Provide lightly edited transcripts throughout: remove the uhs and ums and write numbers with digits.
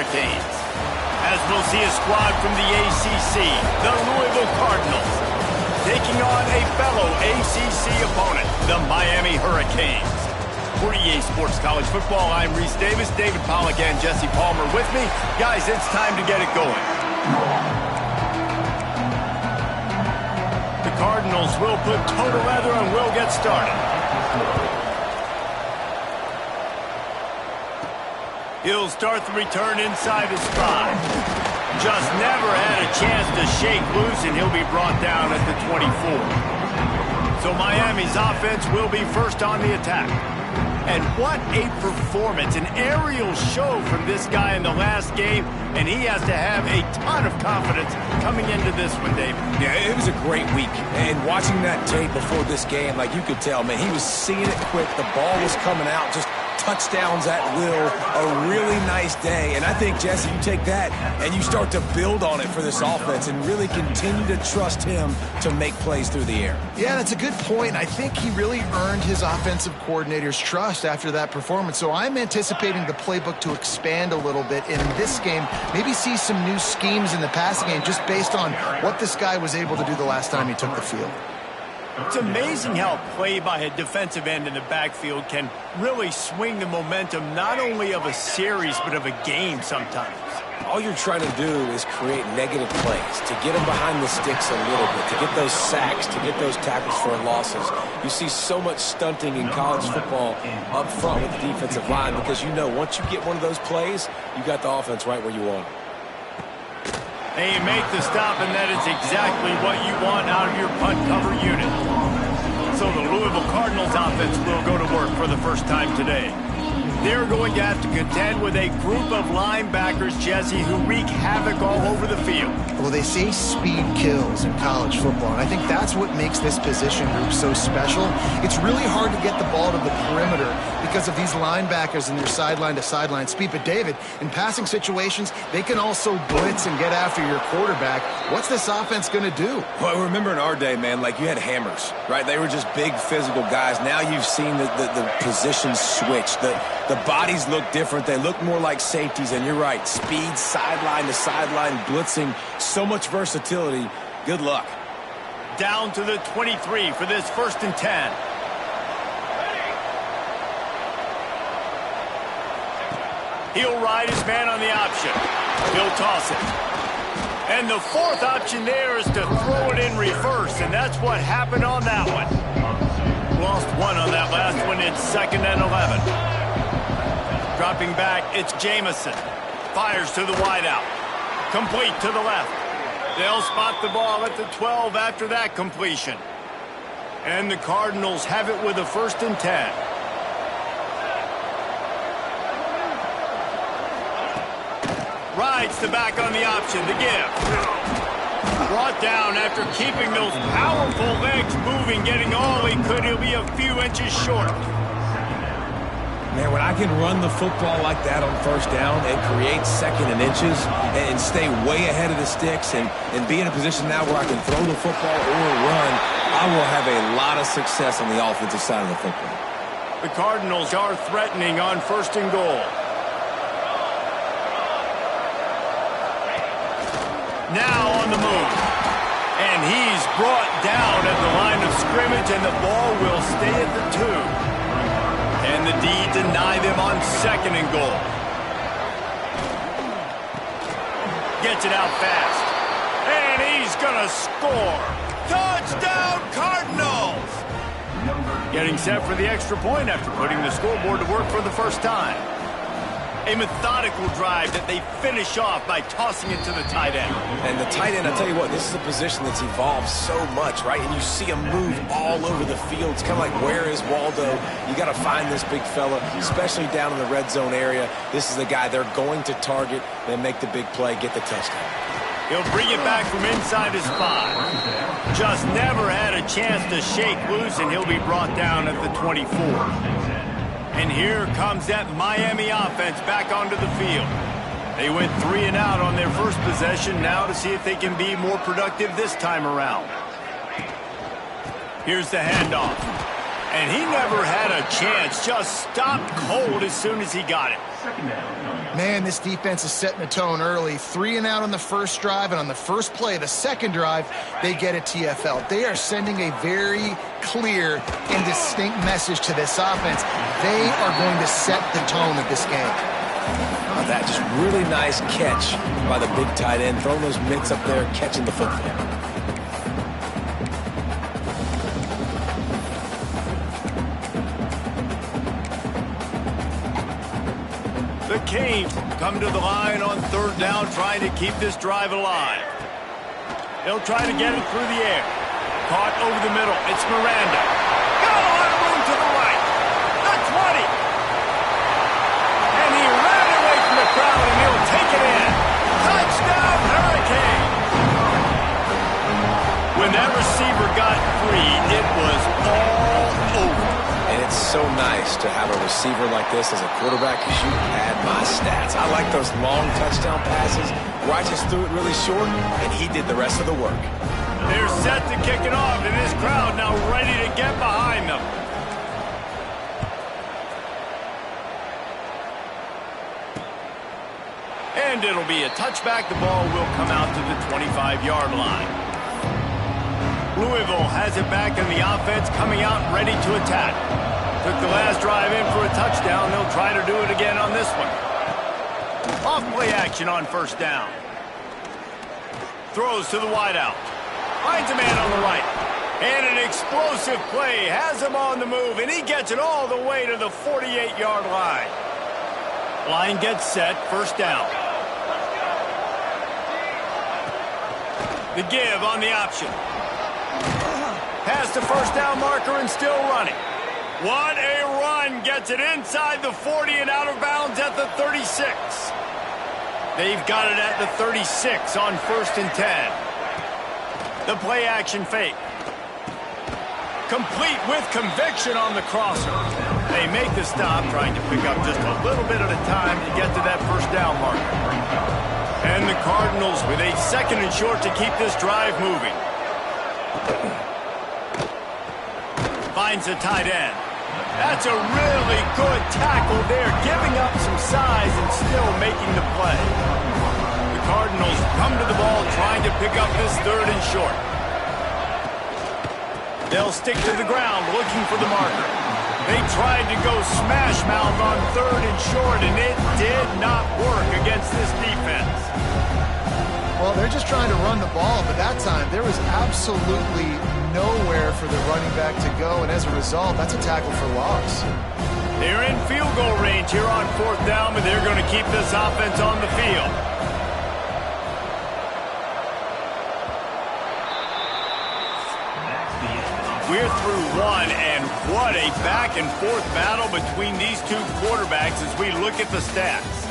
Hurricanes. As we'll see a squad from the ACC, the Louisville Cardinals, taking on a fellow ACC opponent, the Miami Hurricanes. For EA Sports College Football, I'm Reese Davis, David Pollack, and Jesse Palmer with me. Guys, it's time to get it going. The Cardinals will put total leather and will get started. He'll start the return inside his 5. Just never had a chance to shake loose, and he'll be brought down at the 24. So Miami's offense will be first on the attack. And what a performance, an aerial show from this guy in the last game, and he has to have a ton of confidence coming into this one, David. Yeah, it was a great week, and watching that tape before this game, like you could tell, man, he was seeing it quick, the ball was coming out, just touchdowns at will, a really nice day. And I think, Jesse, you take that and you start to build on it for this offense and really continue to trust him to make plays through the air. Yeah, that's a good point. I think he really earned his offensive coordinator's trust after that performance. So I'm anticipating the playbook to expand a little bit in this game, maybe see some new schemes in the passing game just based on what this guy was able to do the last time he took the field. It's amazing how a play by a defensive end in the backfield can really swing the momentum not only of a series but of a game sometimes. All you're trying to do is create negative plays, to get them behind the sticks a little bit, to get those sacks, to get those tackles for losses. You see so much stunting in college football up front with the defensive line because you know once you get one of those plays, you got the offense right where you want it. They make the stop, and that is exactly what you want out of your punt cover unit. So the Louisville Cardinals offense will go to work for the first time today. They're going to have to contend with a group of linebackers, Jesse, who wreak havoc all over the field. Well, they say speed kills in college football, and I think that's what makes this position group so special. It's really hard to get the ball to the perimeter because of these linebackers and their sideline-to-sideline speed. But, David, in passing situations, they can also blitz and get after your quarterback. What's this offense going to do? Well, remember in our day, man, like you had hammers, right? They were just big physical guys. Now you've seen the positions switch. The bodies look different. They look more like safeties, and you're right. Speed, sideline to sideline, blitzing, so much versatility. Good luck. Down to the 23 for this 1st and 10. He'll ride his man on the option. He'll toss it. And the 4th option there is to throw it in reverse, and that's what happened on that one. Lost one on that last one. It's 2nd and 11. Dropping back, it's Jamison. Fires to the wideout. Complete to the left. They'll spot the ball at the 12 after that completion. And the Cardinals have it with a 1st and 10. Rides the back on the option, the give. Brought down after keeping those powerful legs moving, getting all he could. He'll be a few inches short. Man, when I can run the football like that on 1st down and create 2nd and inches and stay way ahead of the sticks and be in a position now where I can throw the football or run, I will have a lot of success on the offensive side of the football. The Cardinals are threatening on 1st and goal. Now on the move. And he's brought down at the line of scrimmage, and the ball will stay at the 2. And the D deny them on 2nd and goal. Gets it out fast. And he's going to score. Touchdown, Cardinals! Getting set for the extra point after putting the scoreboard to work for the first time. A methodical drive that they finish off by tossing it to the tight end. And the tight end, I'll tell you what, this is a position that's evolved so much, right? And you see him move all over the field. It's kind of like, where is Waldo? You got to find this big fella, especially down in the red zone area. This is the guy they're going to target, then make the big play, get the touchdown. He'll bring it back from inside his 5. Just never had a chance to shake loose, and he'll be brought down at the 24. And here comes that Miami offense back onto the field. They went 3 and out on their first possession, now to see if they can be more productive this time around. Here's the handoff. And he never had a chance, just stopped cold as soon as he got it. Man, this defense is setting the tone early. 3 and out on the first drive, and on the first play, the second drive, they get a TFL. They are sending a very clear and distinct message to this offense. They are going to set the tone of this game. That just really nice catch by the big tight end, throwing those mitts up there, catching the football. The Canes come to the line on third down, trying to keep this drive alive. They'll try to get it through the air. Caught over the middle. It's Miranda. Got a lot of room to the right. The 20. And he ran away from the crowd, and he'll take it in. Touchdown, Hurricane. When that receiver got free, it was all over. And it's so nice to have a receiver like this as a quarterback because you had my stats. I like those long touchdown passes where I just threw it really short, and he did the rest of the work. They're set to kick it off, and this crowd now ready to get behind them. And it'll be a touchback. The ball will come out to the 25-yard line. Louisville has it back in the offense, coming out ready to attack. Took the last drive in for a touchdown. They'll try to do it again on this one. Off play action on first down. Throws to the wideout. Finds a man on the right. And an explosive play. Has him on the move, and he gets it all the way to the 48-yard line. Line gets set. First down. The give on the option. Past the first down marker and still running. What a run. Gets it inside the 40 and out of bounds at the 36. They've got it at the 36 on 1st and 10. The play action fake. Complete with conviction on the crosser. They make the stop, trying to pick up just a little bit at a time to get to that first down marker. And the Cardinals with a 2nd and short to keep this drive moving. Finds a tight end. That's a really good tackle there, giving up some size and still making the play. The Cardinals come to the ball trying to pick up this 3rd and short. They'll stick to the ground looking for the marker. They tried to go smash mouth on 3rd and short, and it did not work against this defense. Well, they're just trying to run the ball, but that time there was absolutely nowhere for the running back to go, and as a result, that's a tackle for loss. They're in field goal range here on 4th down, but they're going to keep this offense on the field. We're through one, and what a back-and-forth battle between these two quarterbacks as we look at the stats.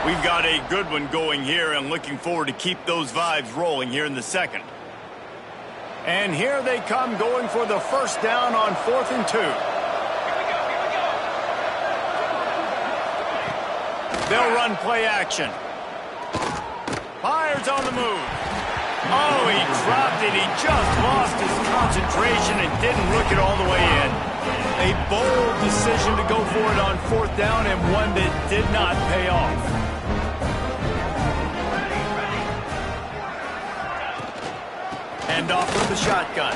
We've got a good one going here, and looking forward to keep those vibes rolling here in the 2nd. And here they come, going for the first down on 4th and 2. They'll run play action. Fires on the move. Oh, he dropped it. He just lost his concentration and didn't look it all the way in. A bold decision to go for it on 4th down, and one that did not pay off. Hand off from the shotgun.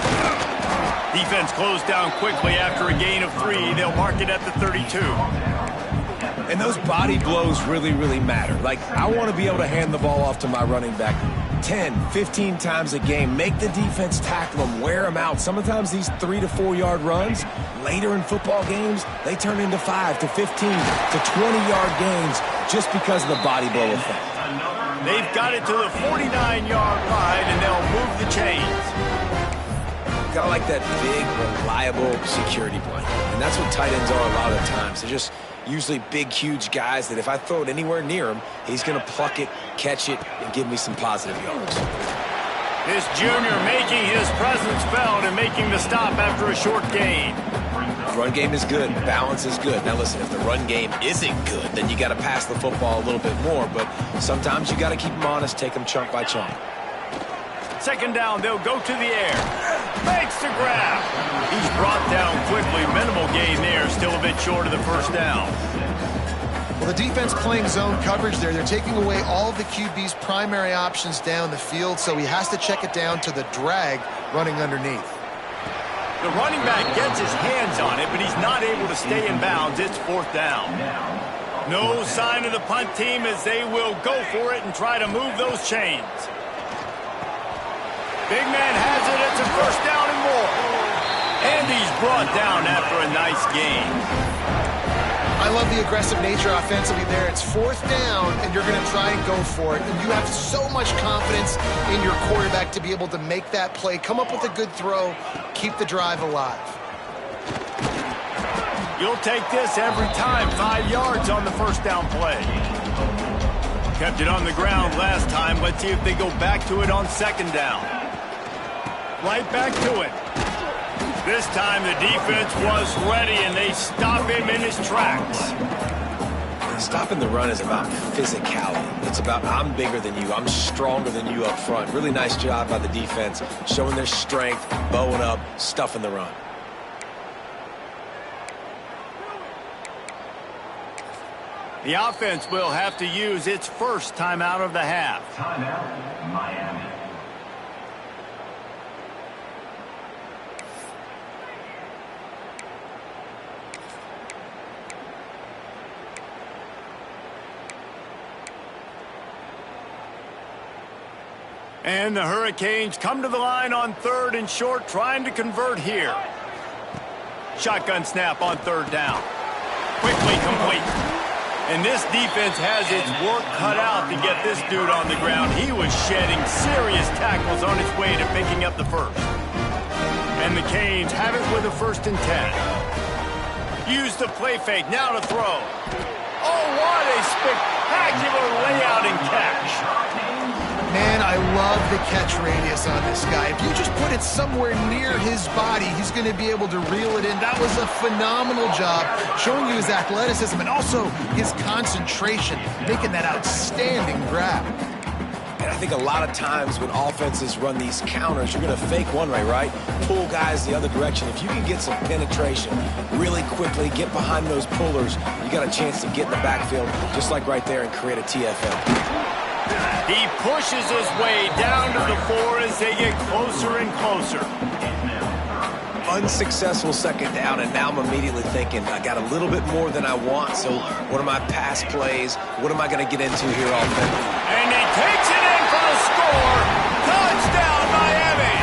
Defense closed down quickly after a gain of 3. They'll mark it at the 32. And those body blows really, really matter. Like, I want to be able to hand the ball off to my running back 10, 15 times a game. Make the defense tackle them, wear them out. Sometimes these 3 to 4 yard runs, later in football games, they turn into 5 to 15 to 20-yard gains just because of the body blow effect. They've got it to the 49-yard line, and they'll move the chains. Kind of like that big, reliable security blanket. And that's what tight ends are a lot of times. They're just usually big, huge guys that if I throw it anywhere near him, he's going to pluck it, catch it, and give me some positive yards. This junior making his presence felt and making the stop after a short gain. Run game is good. Balance is good. Now listen, if the run game isn't good, then you got to pass the football a little bit more. But sometimes you got to keep them honest, take them chunk by chunk. Second down, they'll go to the air. Makes the grab. He's brought down quickly. Minimal gain there. Still a bit short of the first down. Well, the defense playing zone coverage there. They're taking away all of the QB's primary options down the field, so he has to check it down to the drag running underneath. The running back gets his hands on it, but he's not able to stay in bounds. It's fourth down. No sign of the punt team as they will go for it and try to move those chains. Big man has it. It's a first down and more. And he's brought down after a nice gain. I love the aggressive nature offensively there. It's fourth down, and you're going to try and go for it. And you have so much confidence in your quarterback to be able to make that play, come up with a good throw, keep the drive alive. You'll take this every time. 5 yards on the first down play. Kept it on the ground last time. Let's see if they go back to it on second down. Right back to it. This time the defense was ready, and they stop him in his tracks. Stopping the run is about physicality. It's about I'm bigger than you. I'm stronger than you up front. Really nice job by the defense, showing their strength, bowing up, stuffing the run. The offense will have to use its first timeout of the half. Timeout, Miami. And the Hurricanes come to the line on third and short, trying to convert here. Shotgun snap on third down. Quickly complete. And this defense has its work cut out to get this dude on the ground. He was shedding serious tackles on his way to picking up the first. And the Canes have it with a 1st and 10. Use the play fake, now to throw. Oh, what a spectacular layout and catch. Man, I love the catch radius on this guy. If you just put it somewhere near his body, he's going to be able to reel it in. That was a phenomenal job, showing you his athleticism and also his concentration, making that outstanding grab. And I think a lot of times when offenses run these counters, you're going to fake one way, right? Pull guys the other direction. If you can get some penetration really quickly, get behind those pullers, you got a chance to get in the backfield, just like right there, and create a TFL. He pushes his way down to the 4 as they get closer and closer. Unsuccessful second down, and now I'm immediately thinking, I got a little bit more than I want, so what are my pass plays? What am I going to get into here offensively? And he takes it in for the score. Touchdown, Miami!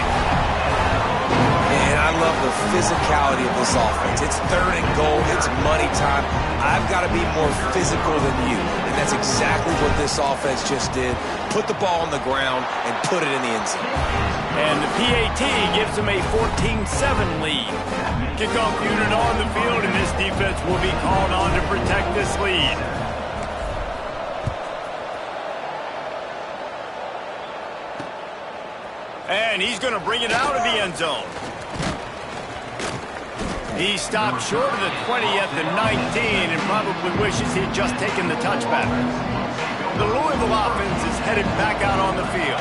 And I love the physicality of this offense. It's third and goal. It's money time. I've got to be more physical than you. And that's exactly what this offense just did. Put the ball on the ground and put it in the end zone. And the PAT gives them a 14-7 lead. Kickoff unit on the field, and this defense will be called on to protect this lead. And he's going to bring it out of the end zone. He stopped short of the 20 at the 19 and probably wishes he'd just taken the touchback. The Louisville offense is headed back out on the field.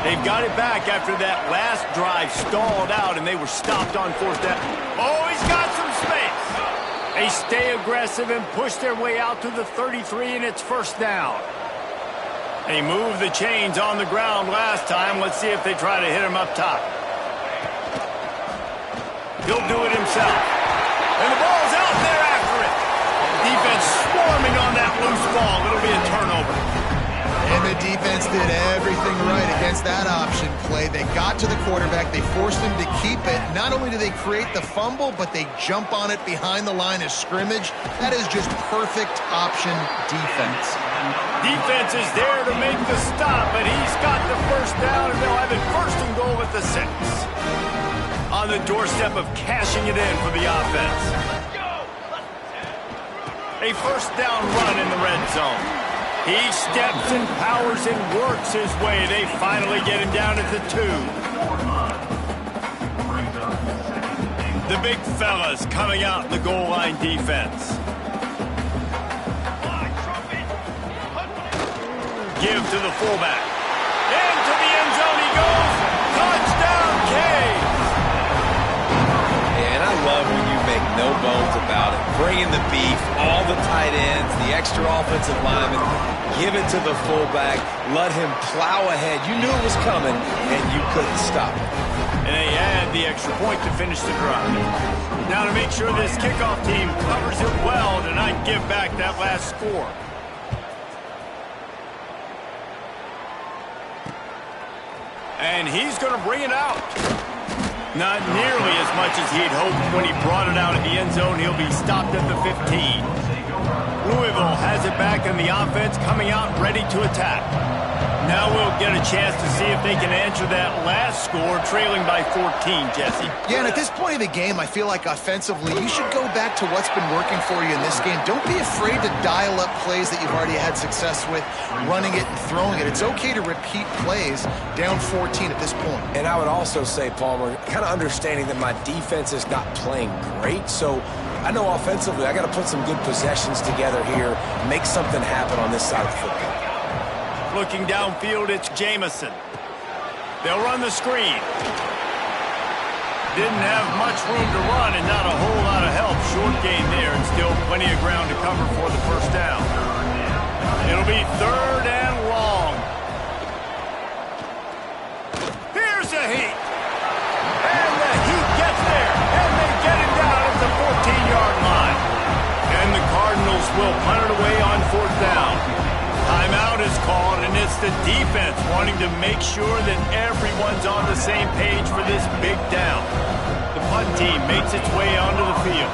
They've got it back after that last drive stalled out and they were stopped on 4th down. Oh, he's got some space. They stay aggressive and push their way out to the 33, and it's 1st down. They moved the chains on the ground last time. Let's see if they try to hit him up top. He'll do it himself. And the ball's out there after it. Defense swarming on that loose ball. It'll be a turnover. And the defense did everything right against that option play. They got to the quarterback. They forced him to keep it. Not only do they create the fumble, but they jump on it behind the line of scrimmage. That is just perfect option defense. Defense is there to make the stop, but he's got the 1st down, and they'll have it 1st and goal at the 6. On the doorstep of cashing it in for the offense. A 1st down run in the red zone. He steps and powers and works his way. They finally get him down at the 2. The big fellas coming out in the goal line defense. Give to the fullback. Into the end zone he goes. love when you make no bones about it. Bring in the beef, all the tight ends, the extra offensive linemen, give it to the fullback, let him plow ahead. You knew it was coming, and you couldn't stop it. And they add the extra point to finish the drive. Now to make sure this kickoff team covers it well to not give back that last score. And he's going to bring it out. Not nearly as much as he'd hoped when he brought it out of the end zone. He'll be stopped at the 15. Louisville has it back in the offense, coming out ready to attack. Now we'll get a chance to see if they can answer that last score, trailing by 14, Jesse. Yeah, and at this point of the game, I feel like offensively, you should go back to what's been working for you in this game. Don't be afraid to dial up plays that you've already had success with, running it and throwing it. It's okay to repeat plays down 14 at this point. And I would also say, Palmer, kind of understanding that my defense is not playing great, so I know offensively I got to put some good possessions together here, make something happen on this side of the football. Looking downfield, it's Jamison. They'll run the screen. Didn't have much room to run and not a whole lot of help. Short gain there and still plenty of ground to cover for the first down. It'll be 3rd and long. Here's the heat. And the heat gets there. And they get him down at the 14-yard line. And the Cardinals will punt it away on 4th down. Timeout is called, and it's the defense wanting to make sure that everyone's on the same page for this big down. The punt team makes its way onto the field.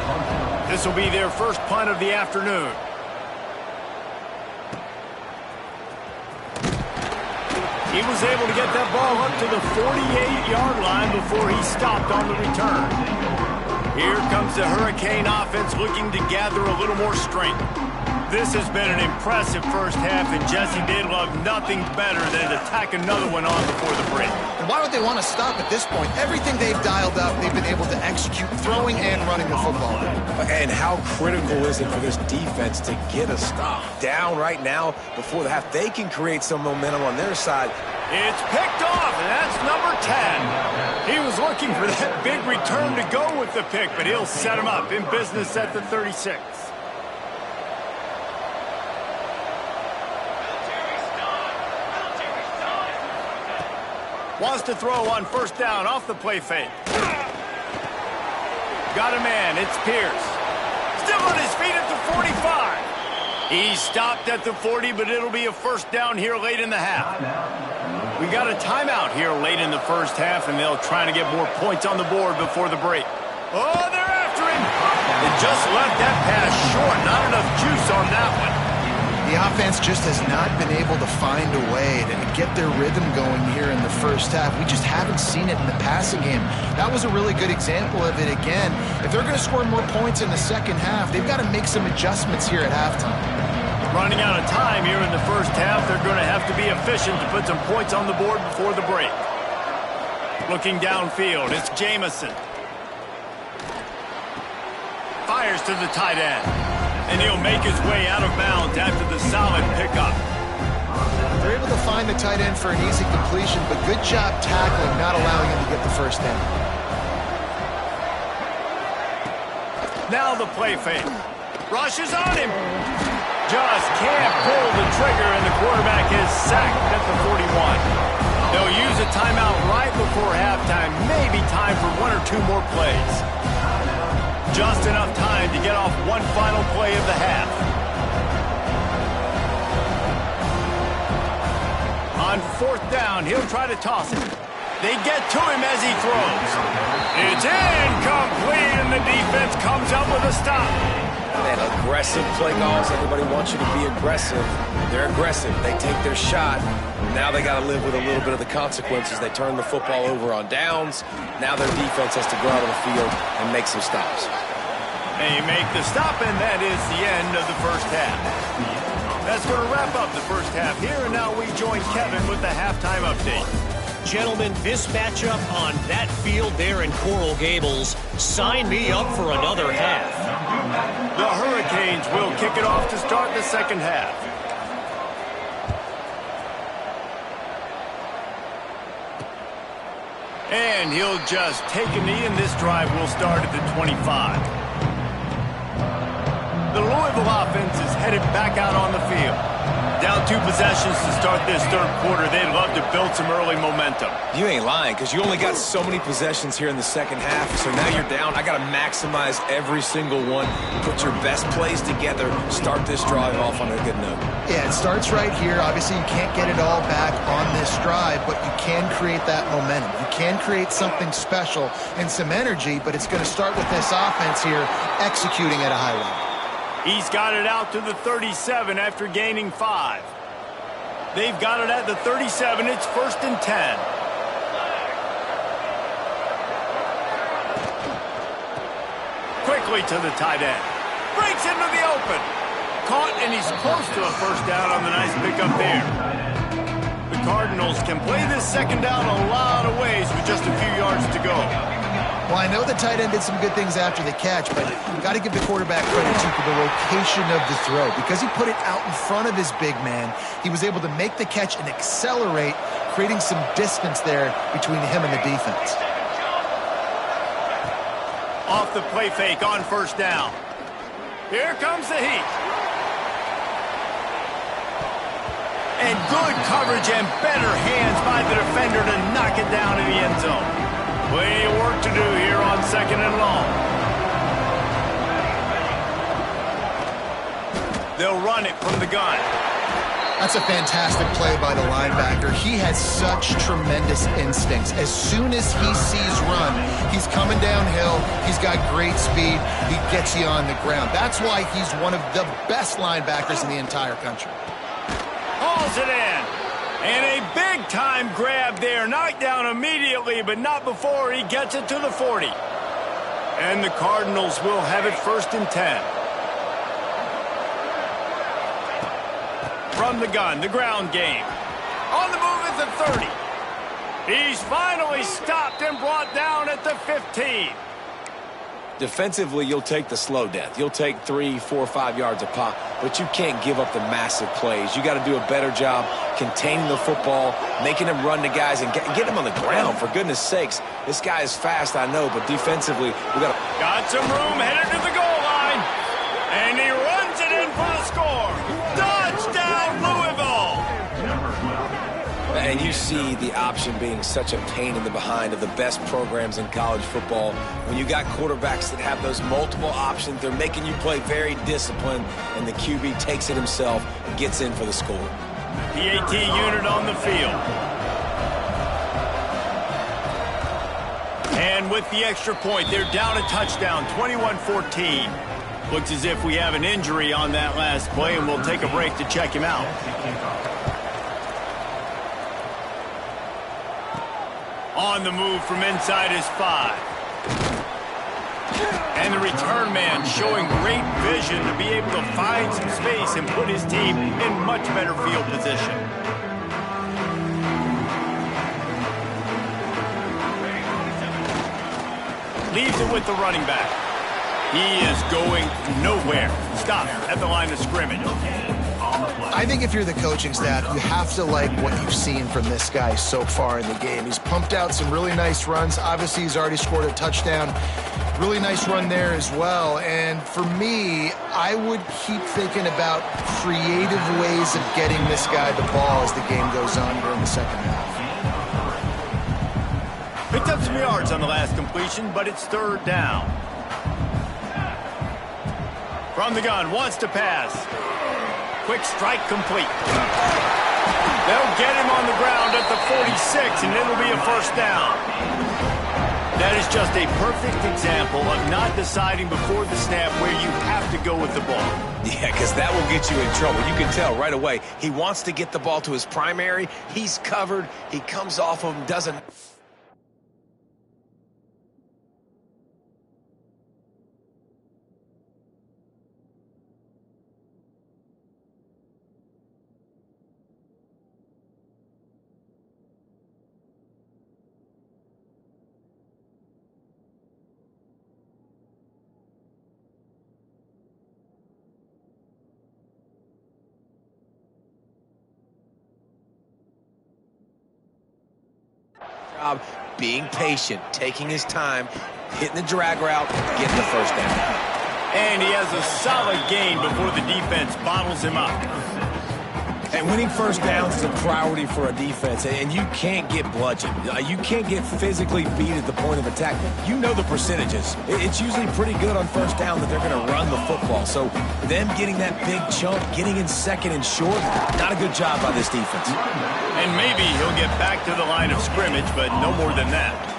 This will be their first punt of the afternoon. He was able to get that ball up to the 48-yard line before he stopped on the return. Here comes the Hurricane offense looking to gather a little more strength. This has been an impressive first half, and Jesse, they'd love nothing better than to tack another one on before the break. And why would they want to stop at this point? Everything they've dialed up, they've been able to execute, throwing and running the football. And how critical is it for this defense to get a stop? Down right now before the half, they can create some momentum on their side. It's picked off, and that's number 10. He was looking for that big return to go with the pick, but he'll set him up in business at the 36. Wants to throw on 1st down off the play fake. Got a man, it's Pierce. Still on his feet at the 45. He stopped at the 40, but it'll be a 1st down here late in the half. We got a timeout here late in the first half, and they'll try to get more points on the board before the break. Oh, they're after him. They just left that pass short. Not enough juice on that one. The offense just has not been able to find a way to get their rhythm going here in the first half. We just haven't seen it in the passing game. That was a really good example of it again. If they're going to score more points in the second half, they've got to make some adjustments here at halftime. Running out of time here in the first half, they're going to have to be efficient to put some points on the board before the break. Looking downfield, it's Jamison. Fires to the tight end. And he'll make his way out of bounds after the solid pickup. They're able to find the tight end for an easy completion, but good job tackling, not allowing him to get the 1st down. Now the play fake. Rushes on him. Just can't pull the trigger, and the quarterback is sacked at the 41. They'll use a timeout right before halftime. Maybe time for 1 or 2 more plays. Just enough time to get off one final play of the half. On 4th down, he'll try to toss it. They get to him as he throws. It's incomplete, and the defense comes up with a stop. Man, aggressive play calls. Everybody wants you to be aggressive. They're aggressive. They take their shot. Now they got to live with a little bit of the consequences. They turn the football over on downs. Now their defense has to go out on the field and make some stops. They make the stop, and that is the end of the first half. That's going to wrap up the first half here, and now we join Kevin with the halftime update. Gentlemen, this matchup on that field there in Coral Gables, sign me up for another half. The Hurricanes will kick it off to start the second half. And he'll just take a knee, and this drive will start at the 25. The Louisville offense is headed back out on the field. Down 2 possessions to start this third quarter. They'd love to build some early momentum. You ain't lying, because you only got so many possessions here in the second half, so now you're down. I got to maximize every single one. Put your best plays together. Start this drive off on a good note. Yeah, it starts right here. Obviously, you can't get it all back on this drive, but you can create that momentum. You can create something special and some energy, but it's going to start with this offense here executing at a high level. He's got it out to the 37 after gaining 5. They've got it at the 37. It's 1st and 10. Quickly to the tight end. Breaks into the open. Caught, and he's close to a first down on the nice pickup there. The Cardinals can play this second down a lot of ways with just a few yards to go. Well, I know the tight end did some good things after the catch, but you've got to give the quarterback credit, too, for the location of the throw. Because he put it out in front of his big man, he was able to make the catch and accelerate, creating some distance there between him and the defense. Off the play fake on first down. Here comes the heat. And good coverage and better hands by the defender to knock it down in the end zone. Plenty of work to do here on 2nd and long. They'll run it from the gun. That's a fantastic play by the linebacker. He has such tremendous instincts. As soon as he sees run, he's coming downhill. He's got great speed. He gets you on the ground. That's why he's one of the best linebackers in the entire country. Hauls it in. And a big-time grab there. Knocked down immediately, but not before he gets it to the 40. And the Cardinals will have it 1st and 10. From the gun, the ground game. On the move at the 30. He's finally stopped and brought down at the 15. Defensively, you'll take the slow death. You'll take 3, 4, 5 yards a pop, but you can't give up the massive plays. You got to do a better job containing the football, making him run to guys, and get him on the ground, for goodness sakes. This guy is fast, I know, but defensively, we got to... Got some room headed to the goal line, and he runs it in for the score. Touchdown, Louisville! And you see the option being such a pain in the behind of the best programs in college football. When you got quarterbacks that have those multiple options, they're making you play very disciplined, and the QB takes it himself and gets in for the score. PAT unit on the field. And with the extra point, they're down a touchdown, 21-14. Looks as if we have an injury on that last play, and we'll take a break to check him out. On the move from inside his 5. And the return man showing great vision to be able to find some space and put his team in much better field position. Leaves it with the running back. He is going nowhere. Stop at the line of scrimmage. I think if you're the coaching staff, you have to like what you've seen from this guy so far in the game. He's pumped out some really nice runs. Obviously, he's already scored a touchdown. Really nice run there as well. And for me, I would keep thinking about creative ways of getting this guy the ball as the game goes on during the second half. Picked up some yards on the last completion, but it's 3rd down. From the gun, wants to pass. Quick strike complete. They'll get him on the ground at the 46, and it'll be a first down. That is just a perfect example of not deciding before the snap where you have to go with the ball. Yeah, because that will get you in trouble. You can tell right away. He wants to get the ball to his primary. He's covered. He comes off of him, doesn't... being patient, taking his time, hitting the drag route, getting the first down. And he has a solid gain before the defense bottles him up. And winning first downs is a priority for a defense, and you can't get bludgeoned. You can't get physically beat at the point of attack. You know the percentages. It's usually pretty good on first down that they're going to run the football. So them getting that big chunk, getting in second and short, not a good job by this defense. And maybe he'll get back to the line of scrimmage, but no more than that.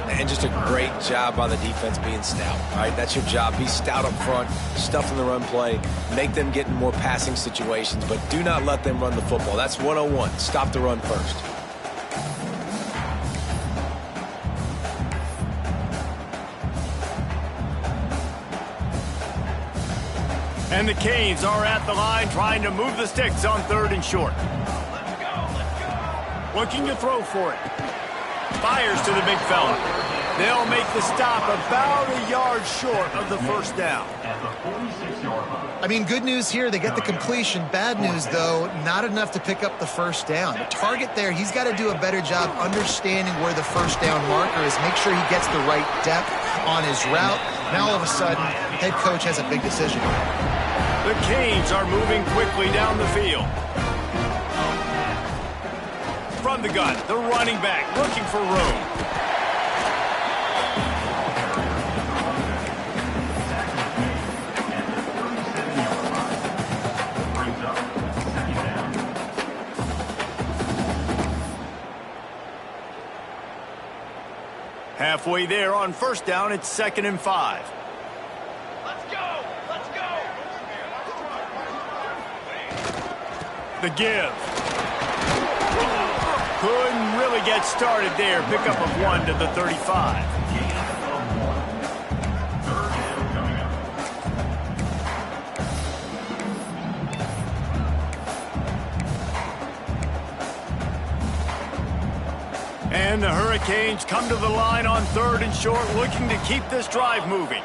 And just a great job by the defense being stout. All right, that's your job. Be stout up front, stuff in the run play, make them get in more passing situations, but do not let them run the football. That's 101. Stop the run first. And the Canes are at the line trying to move the sticks on 3rd and short. Looking to throw for it. Fires to the big fella. They'll make the stop about a yard short of the first down. I mean, good news here, they get the completion. Bad news, though, not enough to pick up the first down. The target there, he's got to do a better job understanding where the first down marker is, make sure he gets the right depth on his route. Now, all of a sudden, head coach has a big decision. The Canes are moving quickly down the field. From the gun, the running back looking for room. Halfway there on first down, it's 2nd and 5. Let's go! Let's go! The give. Couldn't really get started there. Pickup of 1 to the 35. And the Hurricanes come to the line on 3rd and short, looking to keep this drive moving.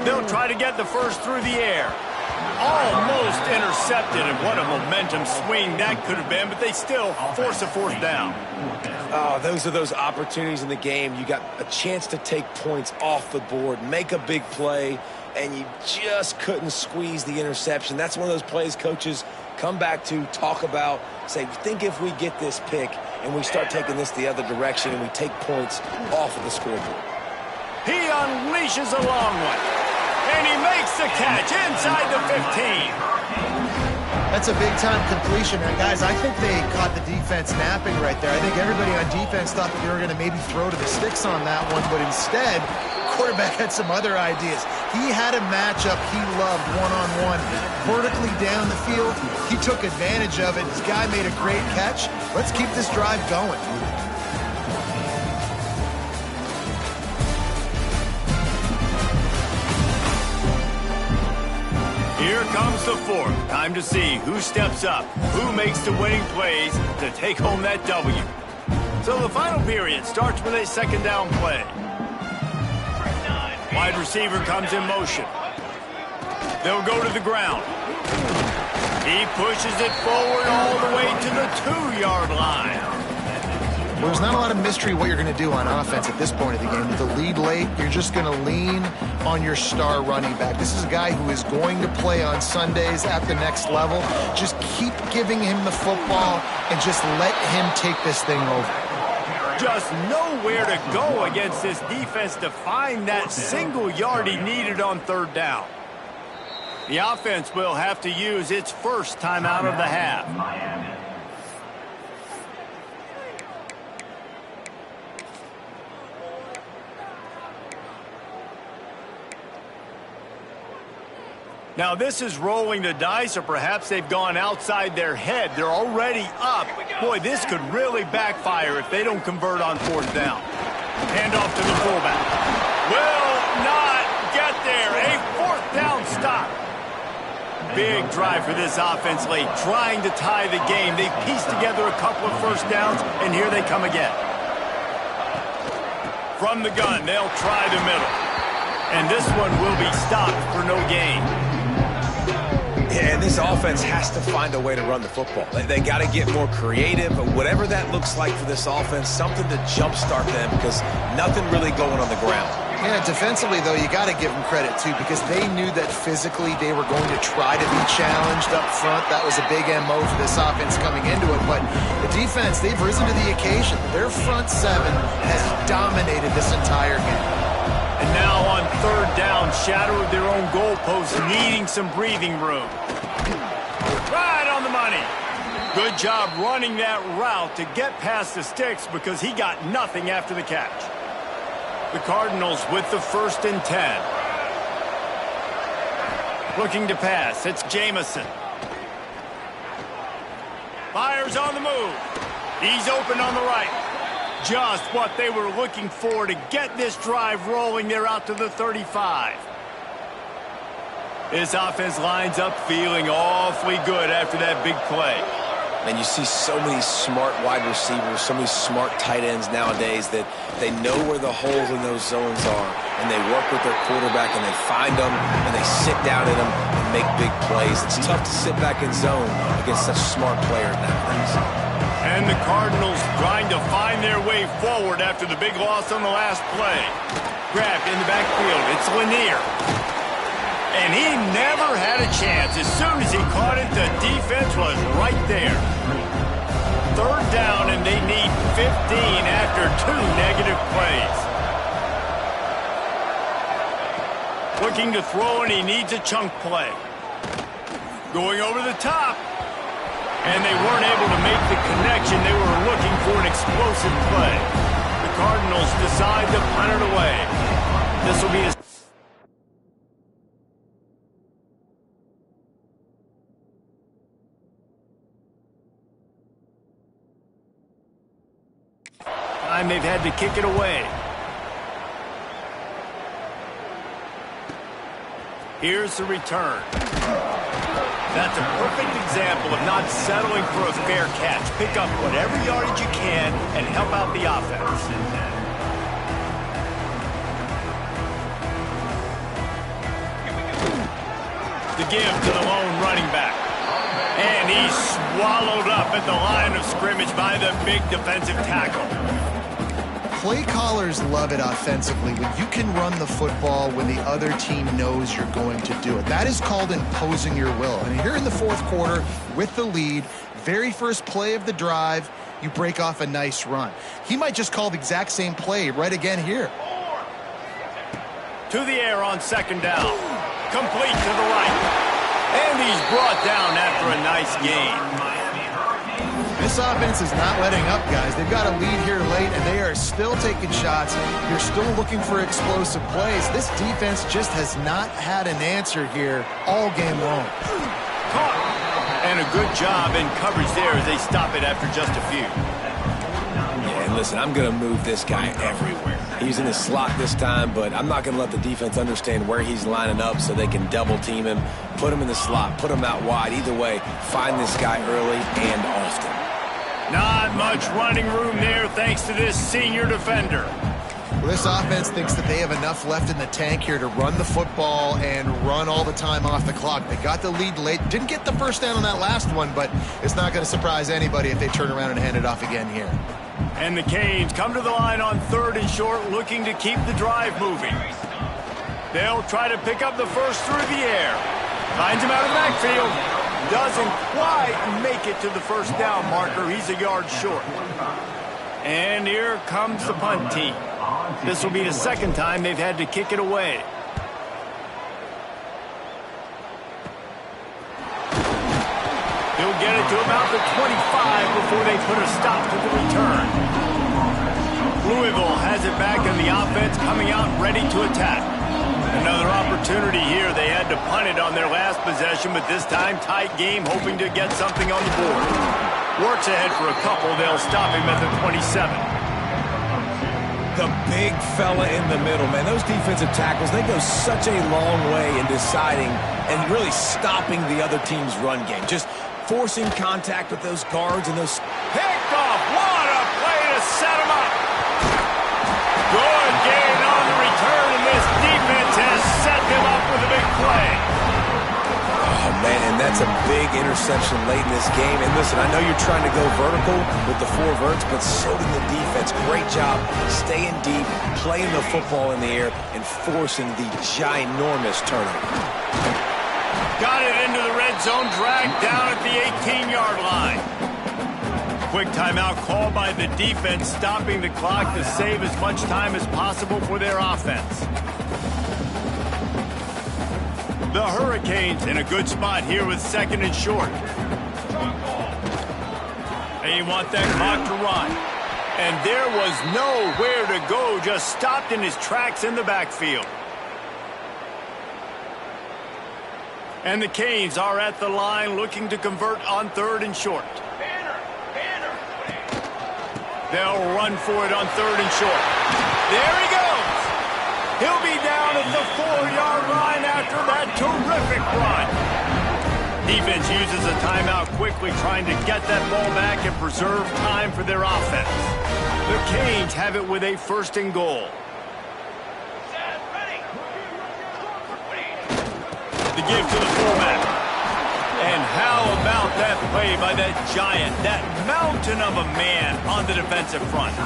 They'll try to get the first through the air. Almost intercepted, and what a momentum swing that could have been, but they still force a 4th down. Oh, those are those opportunities in the game. You got a chance to take points off the board, make a big play, and you just couldn't squeeze the interception. That's one of those plays coaches come back to, talk about, say, think if we get this pick and we start taking this the other direction and we take points off of the scoreboard. He unleashes a long one, and he makes the catch inside the 15. That's a big-time completion. And guys, I think they caught the defense napping right there. I think everybody on defense thought that they were going to maybe throw to the sticks on that one, but instead, quarterback had some other ideas. He had a matchup he loved one-on-one, vertically down the field. He took advantage of it. His guy made a great catch. Let's keep this drive going. Here comes the 4th. Time to see who steps up, who makes the winning plays to take home that W. So the final period starts with a 2nd down play. Wide receiver comes in motion. They'll go to the ground. He pushes it forward all the way to the 2-yard line. Well, there's not a lot of mystery what you're going to do on offense at this point of the game. With the lead late, you're just going to lean on your star running back. This is a guy who is going to play on Sundays at the next level. Just keep giving him the football and just let him take this thing over. Just nowhere to go against this defense to find that single yard he needed on 3rd down. The offense will have to use its first timeout of the half. Now this is rolling the dice, or perhaps they've gone outside their head. They're already up. Boy, this could really backfire if they don't convert on 4th down. Hand off to the fullback. Will not get there. A 4th down stop. Big drive for this offense late, trying to tie the game. They pieced together a couple of first downs, and here they come again. From the gun, they'll try the middle. And this one will be stopped for no gain. Yeah, and this offense has to find a way to run the football. They got to get more creative, but whatever that looks like for this offense, something to jumpstart them because nothing really going on the ground. Yeah, defensively, though, you got to give them credit, too, because they knew that physically they were going to try to be challenged up front. That was a big MO for this offense coming into it. But the defense, they've risen to the occasion. Their front seven has dominated this entire game. And now on third down, shadow of their own goalpost, needing some breathing room. Right on the money. Good job running that route to get past the sticks because he got nothing after the catch. The Cardinals with the 1st and 10. Looking to pass. It's Jamison. Fires on the move. He's open on the right. Just what they were looking for to get this drive rolling. They're out to the 35. This offense lines up feeling awfully good after that big play. And you see so many smart wide receivers, so many smart tight ends nowadays that they know where the holes in those zones are, and they work with their quarterback, and they find them, and they sit down in them and make big plays. It's tough to sit back in zone against such smart players nowadays. And the Cardinals trying to find their way forward after the big loss on the last play. Grabbed in the backfield. It's Lanier. And he never had a chance. As soon as he caught it, the defense was right there. Third down, and they need 15 after 2 negative plays. Looking to throw, and he needs a chunk play. Going over the top. And they weren't able to make the connection. They were looking for an explosive play. The Cardinals decide to punt it away. This will be a time they've had to kick it away. Here's the return. That's a perfect example of not settling for a fair catch. Pick up whatever yardage you can and help out the offense. The give to the lone running back. And he's swallowed up at the line of scrimmage by the big defensive tackle. Play callers love it offensively when you can run the football when the other team knows you're going to do it. That is called imposing your will. And here in the fourth quarter with the lead, very first play of the drive, you break off a nice run. He might just call the exact same play right again here. To the air on second down. Complete to the right. And he's brought down after a nice gain. This offense is not letting up, guys. They've got a lead here late, and they are still taking shots. You're still looking for explosive plays. This defense just has not had an answer here all game long. Caught. And a good job in coverage there as they stop it after just a few. Yeah, and listen, I'm going to move this guy everywhere. He's in the slot this time, but I'm not going to let the defense understand where he's lining up so they can double team him, put him in the slot, put him out wide. Either way, find this guy early and often. Not much running room there thanks to this senior defender. Well, this offense thinks that they have enough left in the tank here to run the football and run all the time off the clock. They got the lead late. Didn't get the first down on that last one, but it's not going to surprise anybody if they turn around and hand it off again here. And the Canes come to the line on third and short, looking to keep the drive moving. They'll try to pick up the first through the air. Finds him out of the backfield. Doesn't quite make it to the first down marker. He's a yard short. And here comes the punt team. This will be the second time they've had to kick it away. He'll get it to about the 25 before they put a stop to the return. Louisville has it back in the offense, coming out ready to attack. Another opportunity here. They had to punt it on their last possession, but this time tight game, hoping to get something on the board. Works ahead for a couple. They'll stop him at the 27. The big fella in the middle, man. Those defensive tackles, they go such a long way in deciding and really stopping the other team's run game. Just forcing contact with those guards and those... Picked off. What a play to set him up. Good gain on the return, and this defense has set him up with a big play. Oh, man, and that That's a big interception late in this game. And listen, I know you're trying to go vertical with the 4 verts, but so did the defense. Great job staying deep, playing the football in the air, and forcing the ginormous turnover. Got it into the red zone, dragged down at the 18-yard line. Quick timeout called by the defense, stopping the clock to save as much time as possible for their offense. The Hurricanes in a good spot here with 2nd and short. They want that clock to run. And there was nowhere to go, just stopped in his tracks in the backfield. And the Canes are at the line looking to convert on 3rd and short. They'll run for it on 3rd and short. There he goes. He'll be down at the 4-yard line after that terrific run. Defense uses a timeout quickly, trying to get that ball back and preserve time for their offense. The Canes have it with a 1st and goal. The give to the fullback. And how about that play by that giant, that mountain of a man on the defensive front?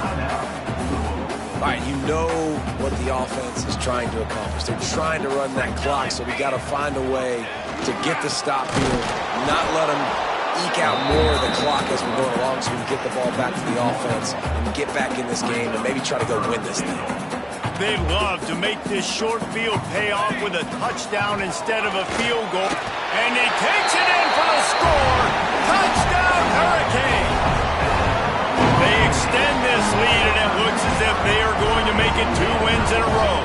All right, you know what the offense is trying to accomplish. They're trying to run that clock, so we got to find a way to get the stop here, not let them eke out more of the clock as we're going along so we can get the ball back to the offense and get back in this game and maybe try to go win this thing. They'd love to make this short field pay off with a touchdown instead of a field goal. And he takes it in for the score. Touchdown, Hurricane. They extend this lead, and it looks as if they are going to make it 2 wins in a row.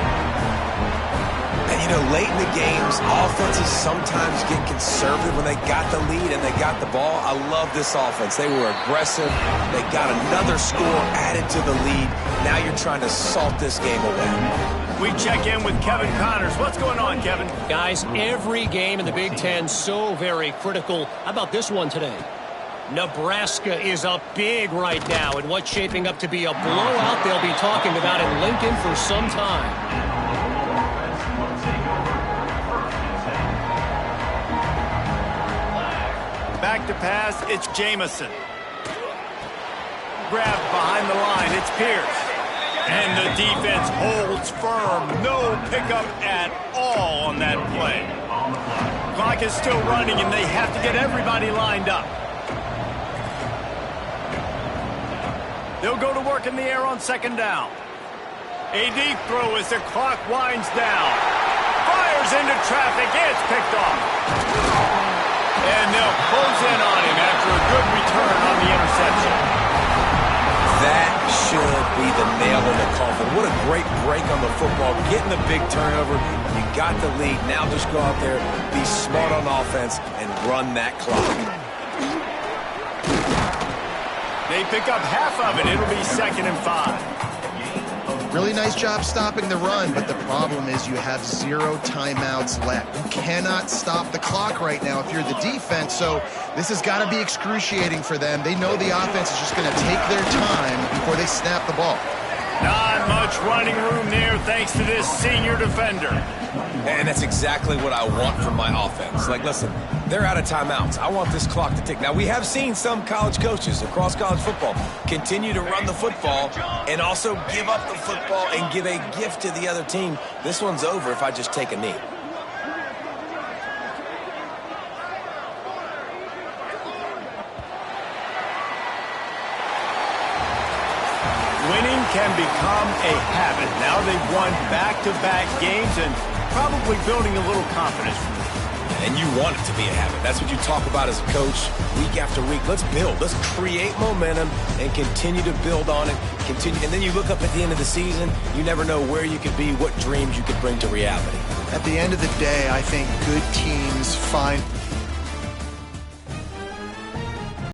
And, you know, late in the games, offenses sometimes get conservative when they got the lead and they got the ball. I love this offense. They were aggressive. They got another score added to the lead. Now you're trying to salt this game away. We check in with Kevin Connors. What's going on, Kevin? Guys, every game in the Big Ten so very critical. How about this one today? Nebraska is up big right now in what's shaping up to be a blowout they'll be talking about in Lincoln for some time. Back to pass, it's Jamison. Grabbed behind the line, it's Pierce. And the defense holds firm. No pickup at all on that play. Clock is still running, and they have to get everybody lined up. They'll go to work in the air on 2nd down. A deep throw as the clock winds down. Fires into traffic. It's picked off. And they'll close in on him after a good return on the interception. That should be the nail in the coffin. What a great break on the football. Getting the big turnover. You got the lead. Now just go out there, be smart on offense, and run that clock. They pick up half of it. It'll be 2nd and 5. Really nice job stopping the run, but the problem is you have 0 timeouts left. You cannot stop the clock right now if you're the defense, so this has got to be excruciating for them. They know the offense is just going to take their time before they snap the ball. Not much running room there thanks to this senior defender. And that's exactly what I want from my offense. Like, listen, they're out of timeouts. I want this clock to tick. Now, we have seen some college coaches across college football continue to run the football and also give up the football and give a gift to the other team. This one's over if I just take a knee. Winning can become a habit. Now they've won back-to-back games and probably building a little confidence. And you want it to be a habit. That's what you talk about as a coach week after week. Let's build. Let's create momentum and continue to build on it. Continue, and then you look up at the end of the season, you never know where you could be, what dreams you could bring to reality. At the end of the day, I think good teams find